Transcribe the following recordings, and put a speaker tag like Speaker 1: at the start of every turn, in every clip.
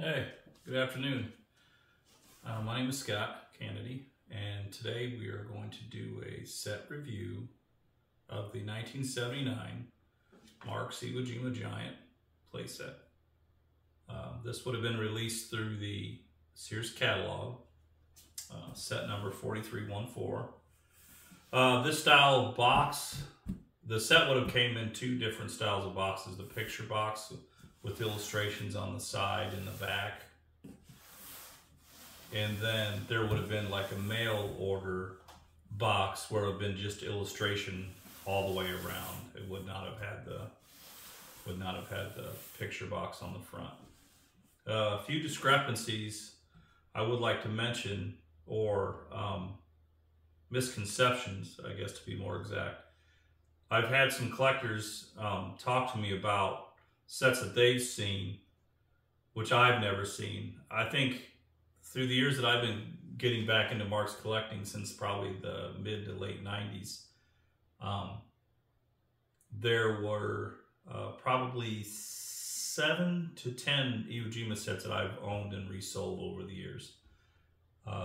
Speaker 1: Hey, good afternoon. My name is Scott Kennedy, and today we are going to do a set review of the 1979 Marx Jima Giant playset. This would have been released through the Sears catalog, set number 4314. This style box, the set would have came in two different styles of boxes: the picture box with illustrations on the side and the back, and then there would have been like a mail order box where it would have been just illustration all the way around. It would not have had the picture box on the front. A few discrepancies I would like to mention, or misconceptions, I guess, to be more exact. I've had some collectors talk to me about sets that they've seen, which I've never seen. I think through the years that I've been getting back into Marx collecting, since probably the mid to late 90s, there were probably 7 to 10 Iwo Jima sets that I've owned and resold over the years.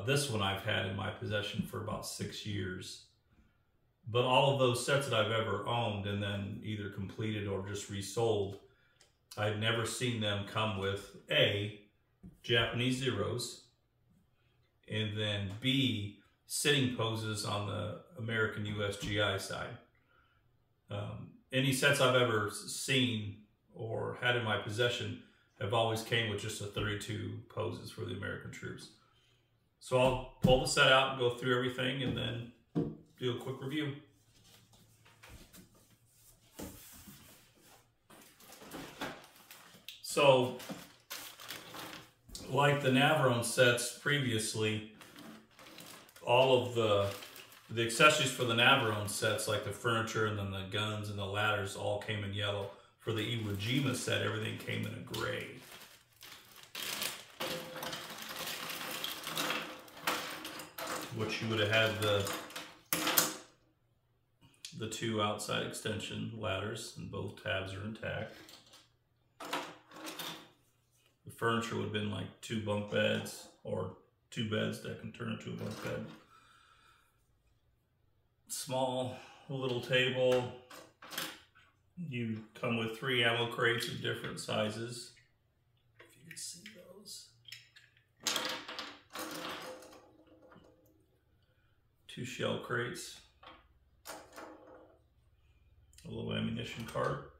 Speaker 1: This one I've had in my possession for about 6 years. But all of those sets that I've ever owned and then either completed or just resold, I've never seen them come with A, Japanese zeros, and then B, sitting poses on the American USGI side. Any sets I've ever seen or had in my possession have always came with just a 32 poses for the American troops. So I'll pull the set out and go through everything and then do a quick review. So, like the Navarone sets previously, all of the accessories for the Navarone sets, like the furniture and then the guns and the ladders, all came in yellow. For the Iwo Jima set, everything came in a gray. Which you would have had the two outside extension ladders, and both tabs are intact. The furniture would have been like 2 bunk beds, or 2 beds that can turn into a bunk bed. Small little table. You come with 3 ammo crates of different sizes, if you can see those. 2 shell crates. A little ammunition cart.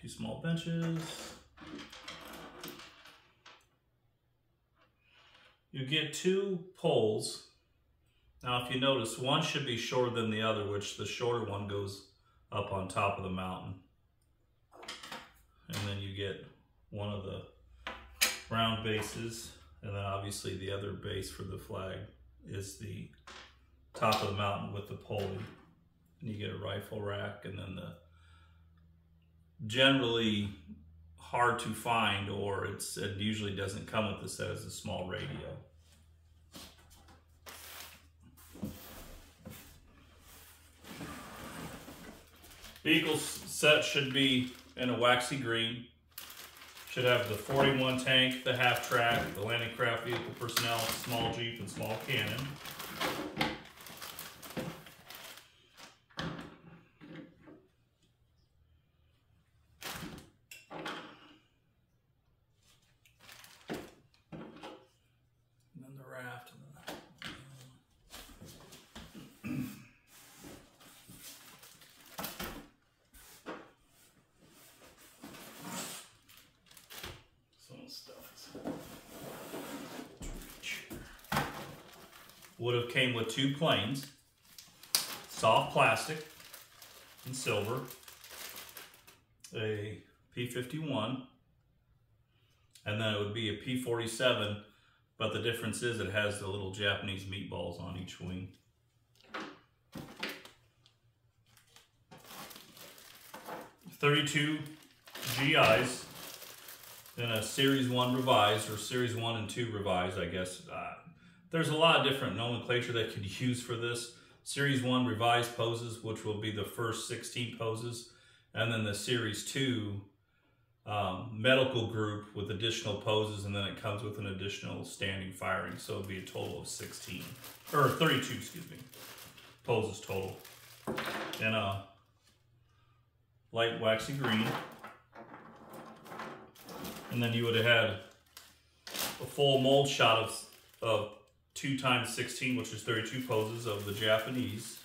Speaker 1: 2 small benches. You get 2 poles. Now, if you notice, one should be shorter than the other, which the shorter one goes up on top of the mountain. And then you get one of the round bases, and then obviously the other base for the flag is the top of the mountain with the pulley. And you get a rifle rack, and then the generally hard to find, or it usually doesn't come with the set, as a small radio. Vehicle set should be in a waxy green. Should have the 41 tank, the half track, the landing craft vehicle personnel, small Jeep, and small cannon. And then the raft. Would have came with 2 planes, soft plastic and silver, a P-51, and then it would be a P-47, but the difference is it has the little Japanese meatballs on each wing. .32 GIs in a Series 1 revised, or Series 1 and 2 revised, I guess. There's a lot of different nomenclature that could use for this. Series 1 revised poses, which will be the first 16 poses, and then the Series 2 medical group with additional poses, and then it comes with an additional standing firing. So it'd be a total of 16, or 32, excuse me, poses total. And a light waxy green. And then you would have had a full mold shot of 2 times 16, which is 32 poses of the Japanese.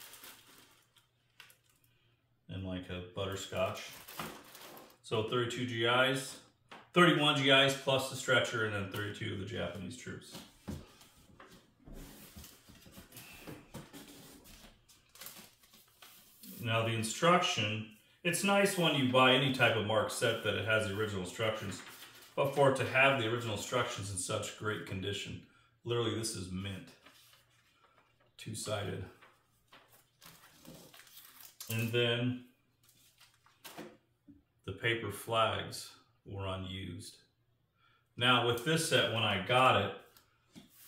Speaker 1: And like a butterscotch. So 32 GIs, 31 GIs plus the stretcher, and then 32 of the Japanese troops. Now the instruction, it's nice when you buy any type of Marx set that it has the original instructions, but for it to have the original instructions in such great condition, literally this is mint, 2-sided. And then the paper flags were unused. Now with this set, when I got it,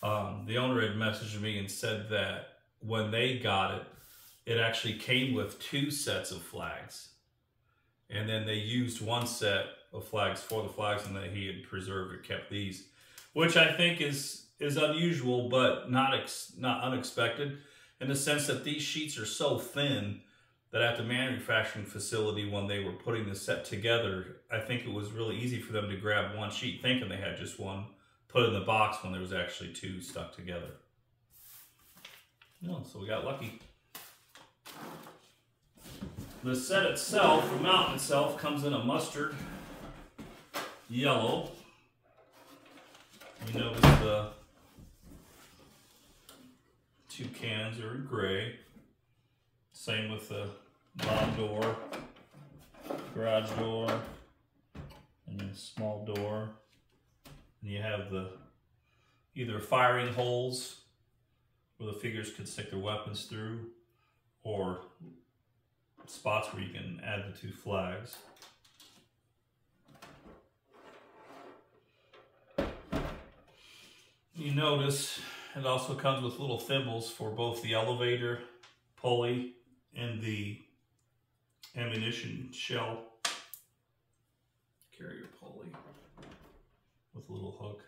Speaker 1: the owner had messaged me and said that when they got it, it actually came with 2 sets of flags. And then they used 1 set of flags for the flags, and that he had preserved or kept these, which I think is unusual, but not unexpected, in the sense that these sheets are so thin that at the manufacturing facility, when they were putting the set together, I think it was really easy for them to grab 1 sheet thinking they had just 1, put it in the box when there was actually 2 stuck together. No, so we got lucky. The set itself, the mount itself, comes in a mustard yellow. You notice the 2 cannons are in gray. Same with the bottom door, garage door, and then small door. And you have the either firing holes where the figures could stick their weapons through, or spots where you can add the 2 flags. You notice it also comes with little thimbles for both the elevator pulley and the ammunition shell carrier pulley with a little hook.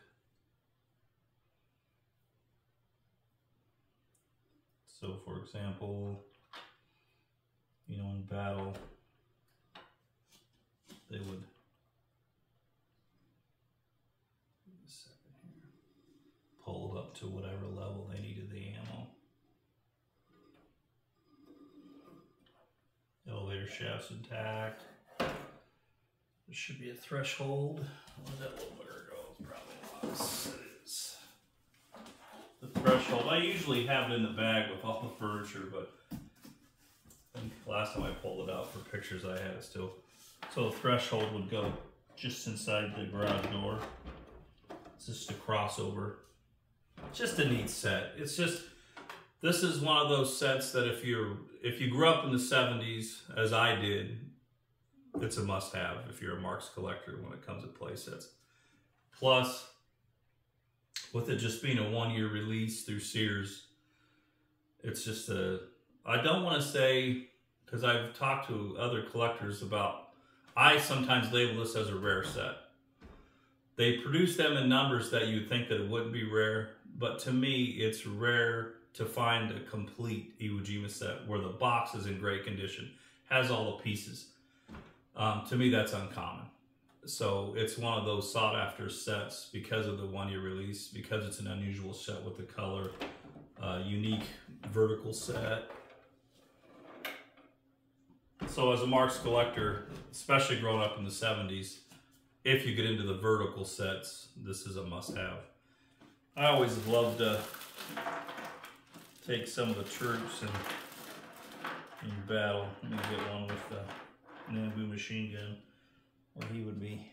Speaker 1: So for example, you know, in battle, they would, pull it up to whatever level they needed the ammo. Elevator shaft's intact. There should be a threshold. Where'd that little bugger go? Probably not. It is. The threshold, I usually have it in the bag with all the furniture, but I think last time I pulled it out for pictures I had it still. So the threshold would go just inside the garage door. It's just a crossover. Just a neat set. It's just, this is one of those sets that if you grew up in the 70s, as I did, it's a must-have if you're a Marx collector when it comes to play sets. Plus, with it just being a 1-year release through Sears, it's just a, I don't want to say, because I've talked to other collectors about, I sometimes label this as a rare set. They produce them in numbers that you'd think that it wouldn't be rare, but to me, it's rare to find a complete Iwo Jima set where the box is in great condition, has all the pieces. To me, that's uncommon. So it's one of those sought after sets because of the 1-year release, because it's an unusual set with the color, unique vertical set. So as a Marx collector, especially growing up in the 70s, if you get into the vertical sets, this is a must-have. I always have loved to take some of the troops and in battle. Let me get one with the Nambu machine gun, where he would be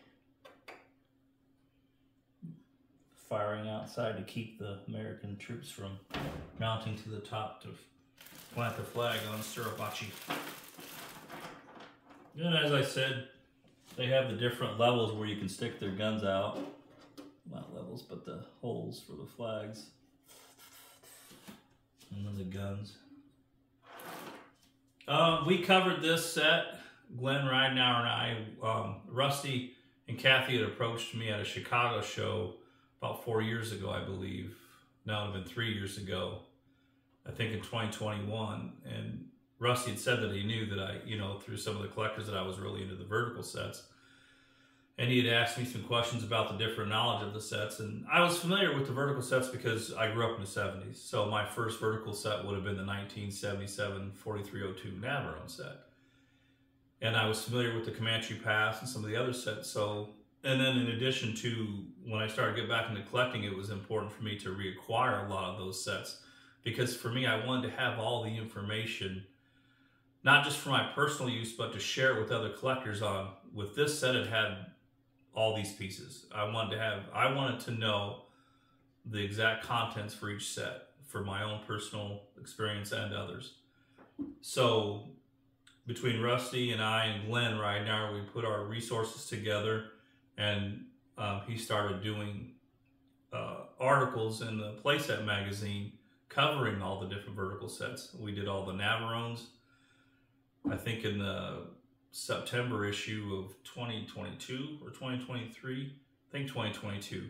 Speaker 1: firing outside to keep the American troops from mounting to the top to plant the flag on Suribachi. And as I said, they have the different levels where you can stick their guns out. Not levels, but the holes for the flags. And then the guns. We covered this set, Glenn Ridenauer and I. Rusty And Kathy had approached me at a Chicago show about 4 years ago, I believe. Now it would have been 3 years ago, I think in 2021. And Rusty had said that he knew that I, through some of the collectors, that I was really into the vertical sets. And he had asked me some questions about the different knowledge of the sets. And I was familiar with the vertical sets because I grew up in the 70s. So my first vertical set would have been the 1977 4302 Navarone set. And I was familiar with the Comanche Pass and some of the other sets. And then in addition to, when I started to get back into collecting, it was important for me to reacquire a lot of those sets. Because for me, I wanted to have all the information, not just for my personal use, but to share it with other collectors on. With this set, it had all these pieces. I wanted to know the exact contents for each set for my own personal experience and others. So between Rusty and I and Glenn right now, we put our resources together, and he started doing articles in the Playset magazine covering all the different vertical sets. We did all the Navarones, I think in the September issue of 2022 or 2023, I think 2022.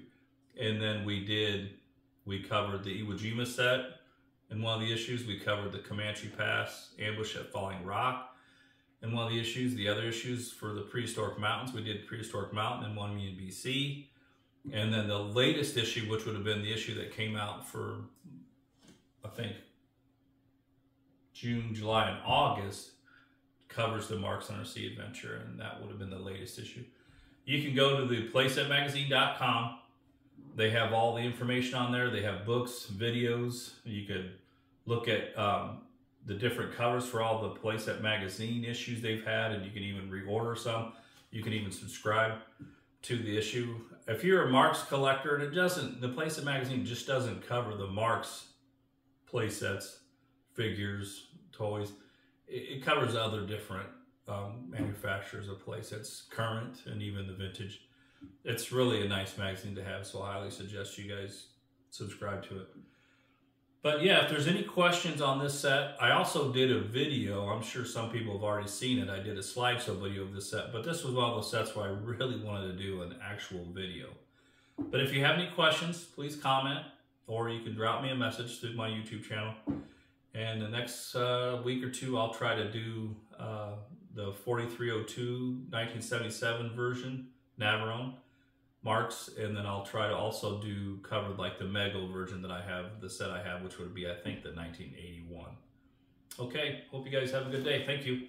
Speaker 1: And then we covered the Iwo Jima set in one of the issues. We covered the Comanche Pass ambush at Falling Rock in one of the issues. The other issues for the Prehistoric Mountains, we did Prehistoric Mountain and One Me in BC. And then the latest issue, which would have been the issue that came out for, I think, June, July, and August, covers the Marx Undersea Adventure, and that would have been the latest issue. You can go to the playsetmagazine.com. They have all the information on there. They have books, videos. You could look at the different covers for all the Playset magazine issues they've had, and you can even reorder some. You can even subscribe to the issue. If you're a Marx collector, and the Playset magazine just doesn't cover the Marx playsets, figures, toys. It covers other different manufacturers of playsets, current and even the vintage. It's really a nice magazine to have, so I highly suggest you guys subscribe to it. But yeah, if there's any questions on this set, I also did a video. I'm sure some people have already seen it. I did a slideshow video of this set, but this was one of those sets where I really wanted to do an actual video. But if you have any questions, please comment, or you can drop me a message through my YouTube channel. And the next week or two, I'll try to do the 4302 1977 version, Navarone, Marx, and then I'll try to also cover like the Mego version that I have, the set I have, which would be, I think, the 1981. Okay, hope you guys have a good day. Thank you.